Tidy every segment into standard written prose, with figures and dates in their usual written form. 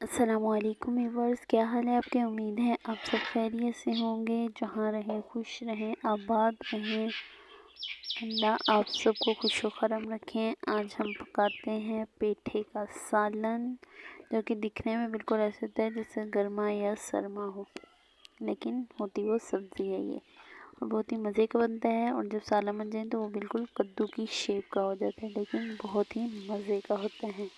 अस्सलामुअलैकुम व्यूअर्स, क्या हाल है आपके। उम्मीद है आप सब खैरियत से होंगे। जहाँ रहें खुश रहें, आबाद रहें। अल्लाह आप सबको खुश व खरम रखें। आज हम पकाते हैं पेठे का सालन, जो कि दिखने में बिल्कुल ऐसे होता है जैसे गर्मा या सरमा हो, लेकिन होती वो सब्ज़ी है ये, और बहुत ही मज़े का बनता है। और जब सालन बन जाए तो वो बिल्कुल कद्दू की शेप का हो जाता है, लेकिन बहुत ही मज़े का होता है।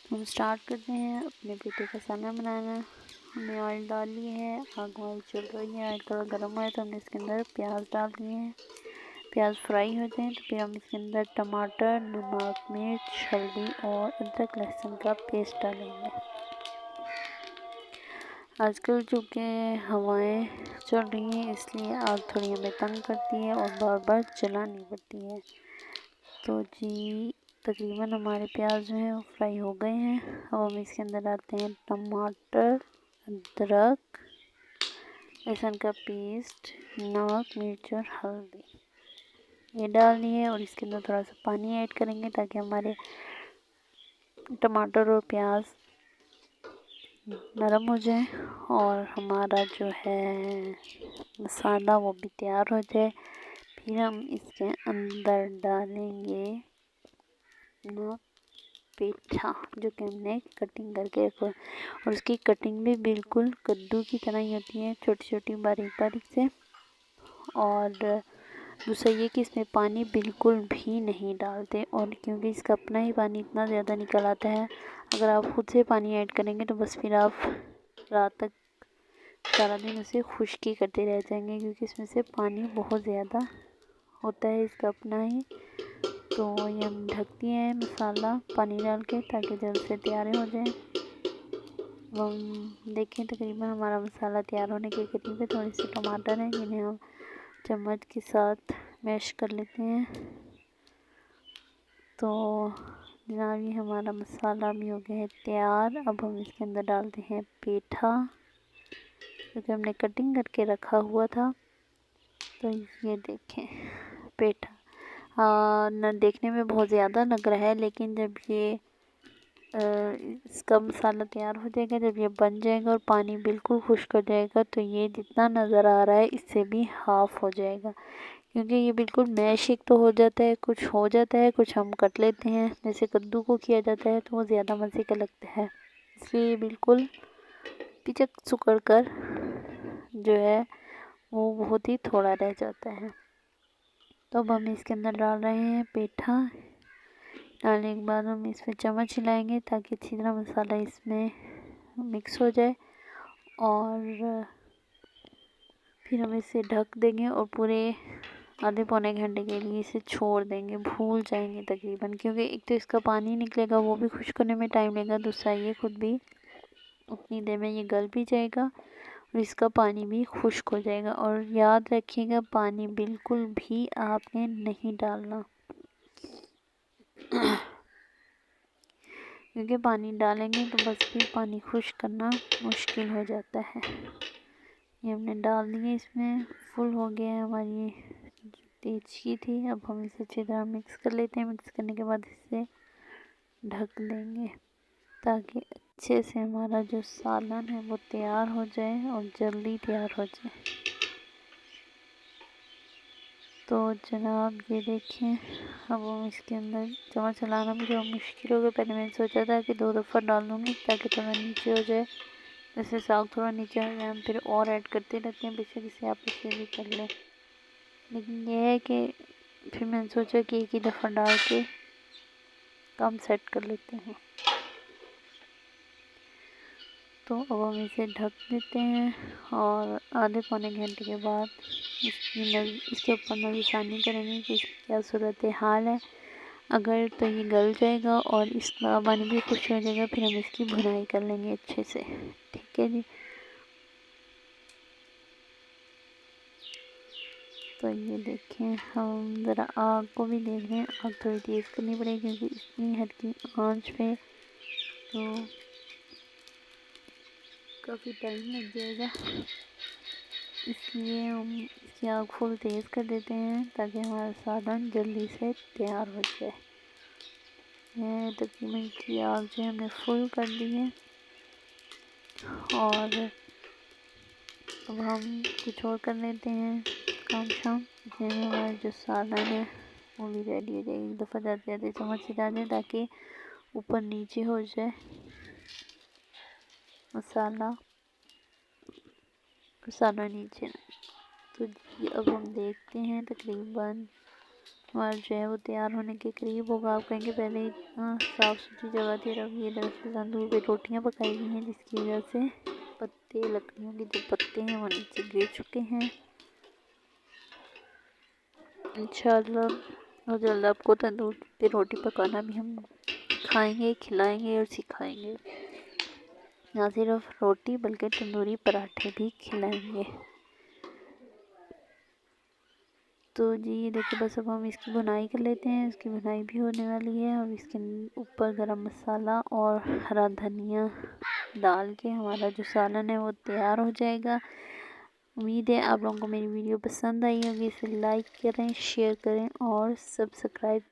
हम स्टार्ट करते हैं अपने पेठे का सालन बनाना। हमने ऑयल डाल लिए है, आग ऑयल चल रही है, ऑयल थोड़ा गर्म हुआ है तो हमने इसके अंदर प्याज डाल दिए हैं। प्याज फ्राई हो जाए तो फिर हम इसके अंदर टमाटर, नमक, मिर्च, हल्दी और अदरक लहसुन का पेस्ट डालेंगे। आजकल चूँकि हवाएं चल रही हैं, इसलिए आग थोड़ी हमें तंग करती है और बार बार चलानी पड़ती है। तो जी तकरीबन हमारे प्याज जो हैं वो फ्राई हो गए हैं। अब हम इसके अंदर डालते हैं टमाटर, अदरक, लहसुन का पेस्ट, नमक, मिर्च और हल्दी, ये डालनी है। और इसके अंदर थोड़ा सा पानी ऐड करेंगे ताकि हमारे टमाटर और प्याज नरम हो जाए और हमारा जो है मसाला वो भी तैयार हो जाए। फिर हम इसके अंदर डालेंगे ना पेठा, जो कि हमने कटिंग करके रखा है, और उसकी कटिंग भी बिल्कुल कद्दू की तरह ही होती है, छोटी छोटी बारीक बारीक से। और दूसरा ये कि इसमें पानी बिल्कुल भी नहीं डालते, और क्योंकि इसका अपना ही पानी इतना ज़्यादा निकल आता है, अगर आप खुद से पानी ऐड करेंगे तो बस फिर आप रात तक सारा दिन उसे खुश्की करते रह जाएंगे, क्योंकि इसमें से पानी बहुत ज़्यादा होता है इसका अपना ही। तो ये हम ढक दिए हैं मसाला पानी डाल के ताकि जल्द से तैयार हो जाए। हम देखें तकरीबन हमारा मसाला तैयार होने के करीब है। थोड़े से टमाटर हैं जिन्हें हम चम्मच के साथ मैश कर लेते हैं। तो जनाब ये हमारा मसाला भी हो गया है तैयार। अब हम इसके अंदर डालते हैं पेठा, क्योंकि हमने कटिंग करके रखा हुआ था। तो ये देखें पेठा न देखने में बहुत ज़्यादा लग रहा है, लेकिन जब ये इसका मसाला तैयार हो जाएगा, जब ये बन जाएगा और पानी बिल्कुल खुश्क हो जाएगा, तो ये जितना नज़र आ रहा है इससे भी हाफ़ हो जाएगा, क्योंकि ये बिल्कुल मैश एक तो हो जाता है, कुछ हो जाता है, कुछ हम कट लेते हैं जैसे कद्दू को किया जाता है, तो वो ज़्यादा मज़े का लगता है। इसलिए बिल्कुल पिचक सुकड़ कर जो है वो बहुत ही थोड़ा रह जाता है। तो अब हम इसके अंदर डाल रहे हैं पेठा। डालने के बाद हम इसमें चम्मच हिलाएंगे ताकि अच्छी तरह मसाला इसमें मिक्स हो जाए, और फिर हम इसे ढक देंगे और पूरे आधे पौने घंटे के लिए इसे छोड़ देंगे, भूल जाएंगे तकरीबन, क्योंकि एक तो इसका पानी निकलेगा वो भी खुश्क होने में टाइम लगेगा, दूसरा ये खुद भी उतनी देर में ये गल भी जाएगा और इसका पानी भी खुश्क हो जाएगा। और याद रखिएगा पानी बिल्कुल भी आपने नहीं डालना, क्योंकि पानी डालेंगे तो बस फिर पानी खुश्क करना मुश्किल हो जाता है। ये हमने डाल दिए, इसमें फुल हो गया है हमारी तेज़ी थी। अब हम इसे अच्छी तरह मिक्स कर लेते हैं। मिक्स करने के बाद इसे ढक देंगे ताकि अच्छे से हमारा जो सालन है वो तैयार हो जाए और जल्दी तैयार हो जाए। तो जनाब ये देखें, अब हम इसके अंदर चम्मच चलाना भी थोड़ा मुश्किल हो गया। पहले मैंने सोचा था कि 2 दफ़ा डाल लूँगी ताकि थोड़ा नीचे हो जाए, जैसे साग थोड़ा नीचे आ जाए हम फिर और ऐड करते रहते हैं, बेशक इसे आप इसे भी कर लें। लेकिन यह है कि फिर मैंने सोचा कि एक ही दफ़ा डाल के काम सेट कर लेते हैं। तो अब हम इसे ढक देते हैं और आधे पौने घंटे के बाद इसके ऊपर नज़रसानी करेंगे कि इसकी क्या सूरत हाल है। अगर तो ये गल जाएगा और इसका पानी भी खुश हो जाएगा, फिर हम इसकी भुनाई कर लेंगे अच्छे से। ठीक है जी। तो ये देखें, हम ज़रा आग को भी देख रहे हैं, आग थोड़ी तेज़ करनी पड़ेगी क्योंकि इतनी हल्की आंच पे तो काफ़ी टाइम लग जाएगा, इसलिए हम इसकी आग फुल तेज़ कर देते हैं ताकि हमारा सालन जल्दी से तैयार हो जाए। यह तकरीबन की आग जो हमने फुल कर दी है। और अब हम कुछ और कर लेते हैं काम शाम। इतने में हमारा जो सालन है वो भी रेडी हो जाएगी। एक दफ़ा जाते जाते चम्मच से डाल दें ताकि ऊपर नीचे हो जाए मसाला नीचे। तो अब हम देखते हैं तकरीबन हमारा जो है वो तैयार होने के करीब होगा। आप कहेंगे पहले इतना साफ़ सुथरी जगह थी, अब ये दरअसल तंदूर पे रोटियां पकाई गई हैं, जिसकी वजह से पत्ते, लकड़ियों के जो पत्ते हैं वो नीचे गिर चुके हैं। इंशाल्लाह बहुत जल्द आपको तंदूर पे रोटी पकाना भी हम खाएंगे, खिलाएंगे और सिखाएंगे। ना सिर्फ रोटी बल्कि तंदूरी पराठे भी खिलाएंगे। तो जी ये देखिए, बस अब हम इसकी बुनाई कर लेते हैं। इसकी बुनाई भी होने वाली है। अब इसके ऊपर गरम मसाला और हरा धनिया डाल के हमारा जो सालन है वो तैयार हो जाएगा। उम्मीद है आप लोगों को मेरी वीडियो पसंद आई होगी। इसे लाइक करें, शेयर करें और सब्सक्राइब